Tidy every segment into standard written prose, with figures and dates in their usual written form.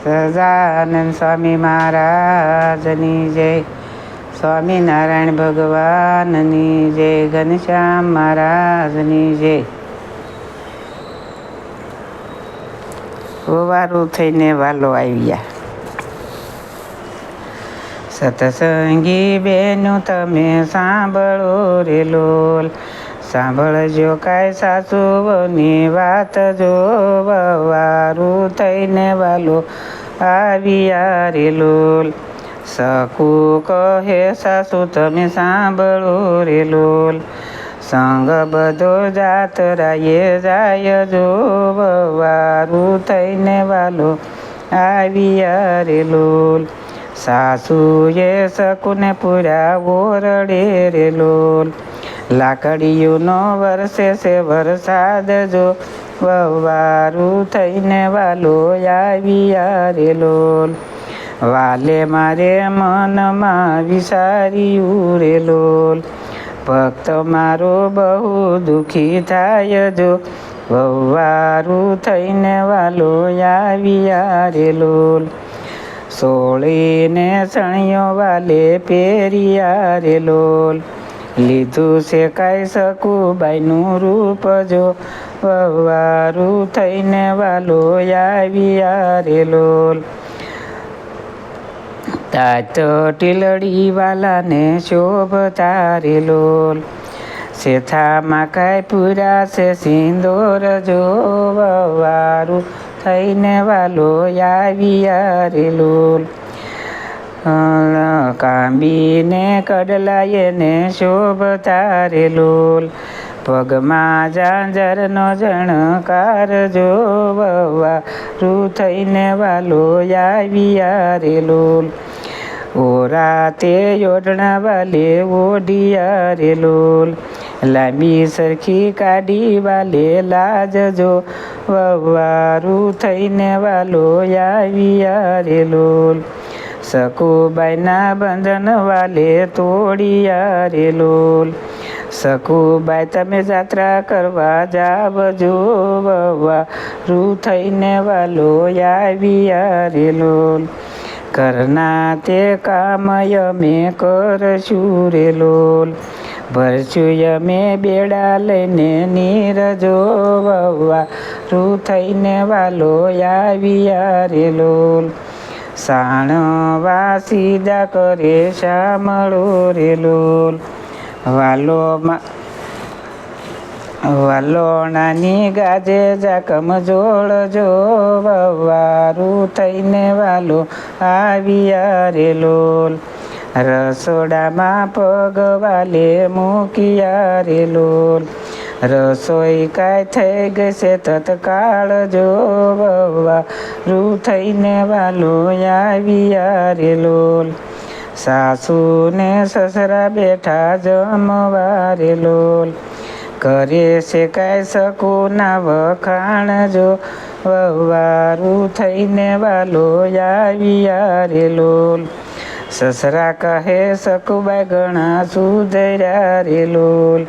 સહજાનંદ સ્વામી મહારાજની જય. સ્વામિનારાયણ ભગવાનની જય. ઘનશ્યામ મહારાજની જય. ઓવારું થઈને વાલો આવ્યા. સત્સંગી બેનું તમે સાંભળો રે લોલ, સાંભળજો કાંઈ સાસુઓની વાત જો. વારું થઈને વાલો આવ્યા રે લોલ, સકુ કહે સાસુ તમે સાંભળો રે લોલ, સંગ બધો જાતરાએ જાય જો. વારું થઈને વાલો આવ્યા રે લોલ, સાસુએ સકુને પૂર્યા ઓરડે રે લોલ, લાકડીઓનો વરસે છે વરસાદ જો. વારું થઈને વાલો આવ્યા રે લોલ, વાલે મારે મનમાં વિચાર્યું રે લોલ, ભક્ત મારો બહુ દુઃખી થાય જો. વારું થઈને વાલો આવ્યા રે લોલ, સોળીને સણિયો વાલે પહેર્યા રે લોલ, લીધું છે કાંઈ સકુબાઈનું રૂપ જો. વારું થઈને વાલો આવ્યા રે લોલ, તાત ટીલડી વાલાને શોભતા રે લોલ, શેથામાં કાંઈ પૂરા છે સિંદોર જો. વારું થઈને વાલો આવ્યા રે લોલ, કાંબીને કડલાએ ને શોભતા રે લોલ, પગમાં ઝાંઝરનો જણકાર જો. વારું થઈને વાલો આવ્યા રે લોલ, ઓરાતે ઓઢણા વાલે ઓઢિયા રે લોલ, લાંબી સરખી કાઢી વાલે લાજ જો. વારું થઈને વાલો આવ્યા રે લોલ, સકુબાઈના બંધન વાલે તોડિયા રે લોલ, સકુબાઈ તમે જાત્રા કરવા જાવજો. વારું થઈને વાલો આવ્યા રે લોલ, કરના તે કામ અમે કરશું રે લોલ, ભરશું અમે બેડા લઈને નીરજો. વારું થઈને વાલો આવ્યા રે લોલ, સાણવા સીધા કરે શામળો રે લોલ, વાલોણાની ગાજે જાકમ જોડજો. વારું થઈને વાલો આવ્યા રે લોલ, રસોડામાં પગ વાલે મૂક્યા રે લોલ, રસોઈ કાંઈ થઈ ગઈ છે તત્કાળ જો. વારું થઈને વાલો આવ્યા રે લોલ, સાસુને સસરા બેઠા જમવા રે લોલ, કરે છે કાંઈ સકુના વખાણ જો. વારું થઈને વાલો આવ્યા રે લોલ, સસરા કહે સકુબાઈ ઘણા સુધર્યા રે લોલ,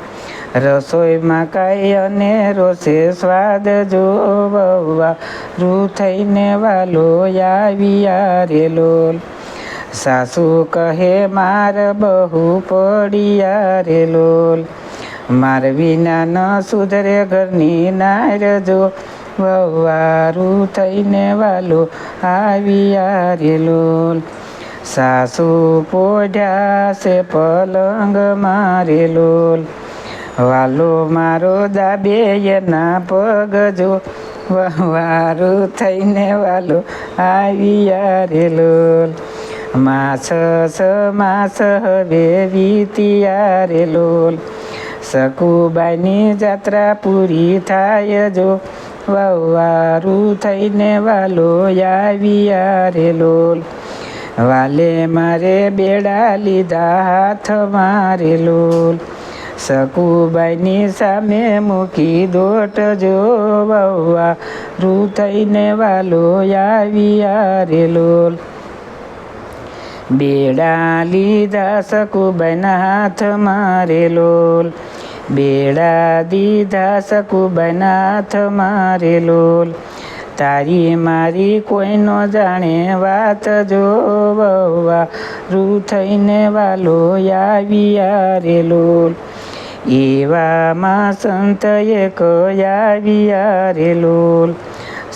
રસોઈમાં કાંઈ અનેરો છે સ્વાદ જો. વારું થઈને વાલો આવ્યા રે લોલ, સાસુ કહે માર બહુ પડ્યા રે લોલ, માર વિના ન સુધરે ઘરની નાર જો. વારું થઈને વાલો આવ્યા રે લોલ, સાસુ પોઢ્યા છે પલંગ મારે લોલ, વાલો મારો દાબે એના પગ જો. વારું થઈને વાલો આવ્યા રે લોલ, માસ હવે વીત્યા રે લોલ, સકુબાઈની જાત્રા પૂરી થાય જો. વારું થઈને વાલો આવ્યા રે લોલ, વાલે મારે બેડા લીધા હાથ મારે લોલ, સકુબાઈની સામે મૂકી દોટ જો. વારું થઈને વાલો આવ્યા રે લોલ, બેડા લીધા સકુબાઈના હાથ મારે લોલ, બેડા દીધા સકુબાઈના હાથ મારે લોલ, તારી મારી કોઈ ન જાણે વાત જો વહવા રૂ થઈને વાલો આવ્યા રે લોલ. એવામાં સંત એક આવ્યા રે લોલ.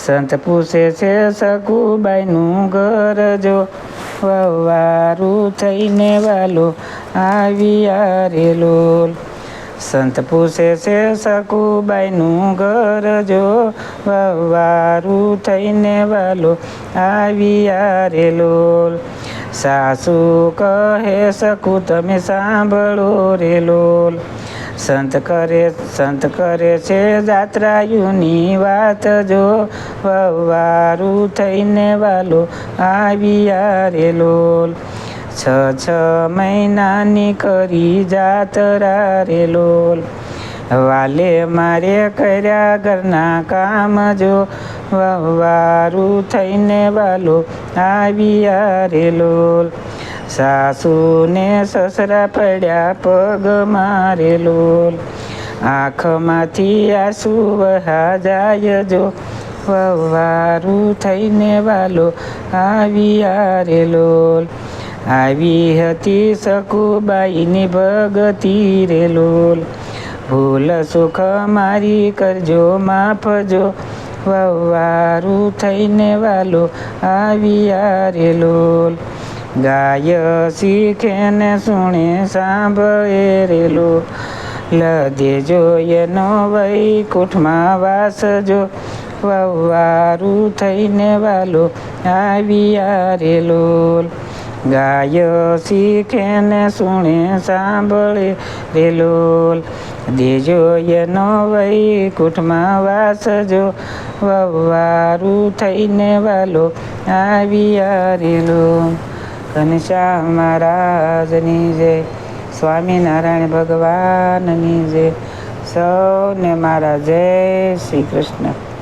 સંત પૂછે છે સકુબાઈનું ઘર જો વવારું થઈને વાલો આવ્યા રે લોલ. સંત પૂછે છે સકુબાઈનું ઘર જો વવારું થઈને વાલો આવ્યા રે લોલ. સાસુ કહે સકુ તમે સાંભળો રે લોલ. સંત કરે છે જાત્રાયુની વાત જો વવારું થઈને વાલો આવ્યા રે લોલ. 6 મહિનાની કરી જાત્રા રે લોલ. વાલે મારે કર્યા ઘરના કામ જો વવારું થઈને વાલો આવ્યા રે લોલ. સાસુને સસરા પડ્યા પગ મારે લોલ. આંખમાંથી આંસુ વહા જાય જો વવારું થઈને વાલો આવ્યા રે લોલ. આવી હતી સકુબાઈની ભગતી રે લોલ. ભૂલ સુખ મારી કરજો માફ જો વવારું થઈને વાલો આવ્યા રે લોલ. ગાય શીખે ને સુણે સાંભળે રે લોલ. દેજો એનો વૈકુંઠમાં વાસ જો વવારું થઈને વાલો આવ્યા રે લોલ. ગાય શીખે ને સુણે સાંભળે રે લોલ. દેજો એનો વૈકુંઠમાં વાસ જો વવારું થઈને વાલો આવ્યા રે લોલ. ઘનશ્યામ મહારાજની જય. સ્વામિનારાયણ ભગવાનની જય. સૌને મારા જય શ્રી કૃષ્ણ.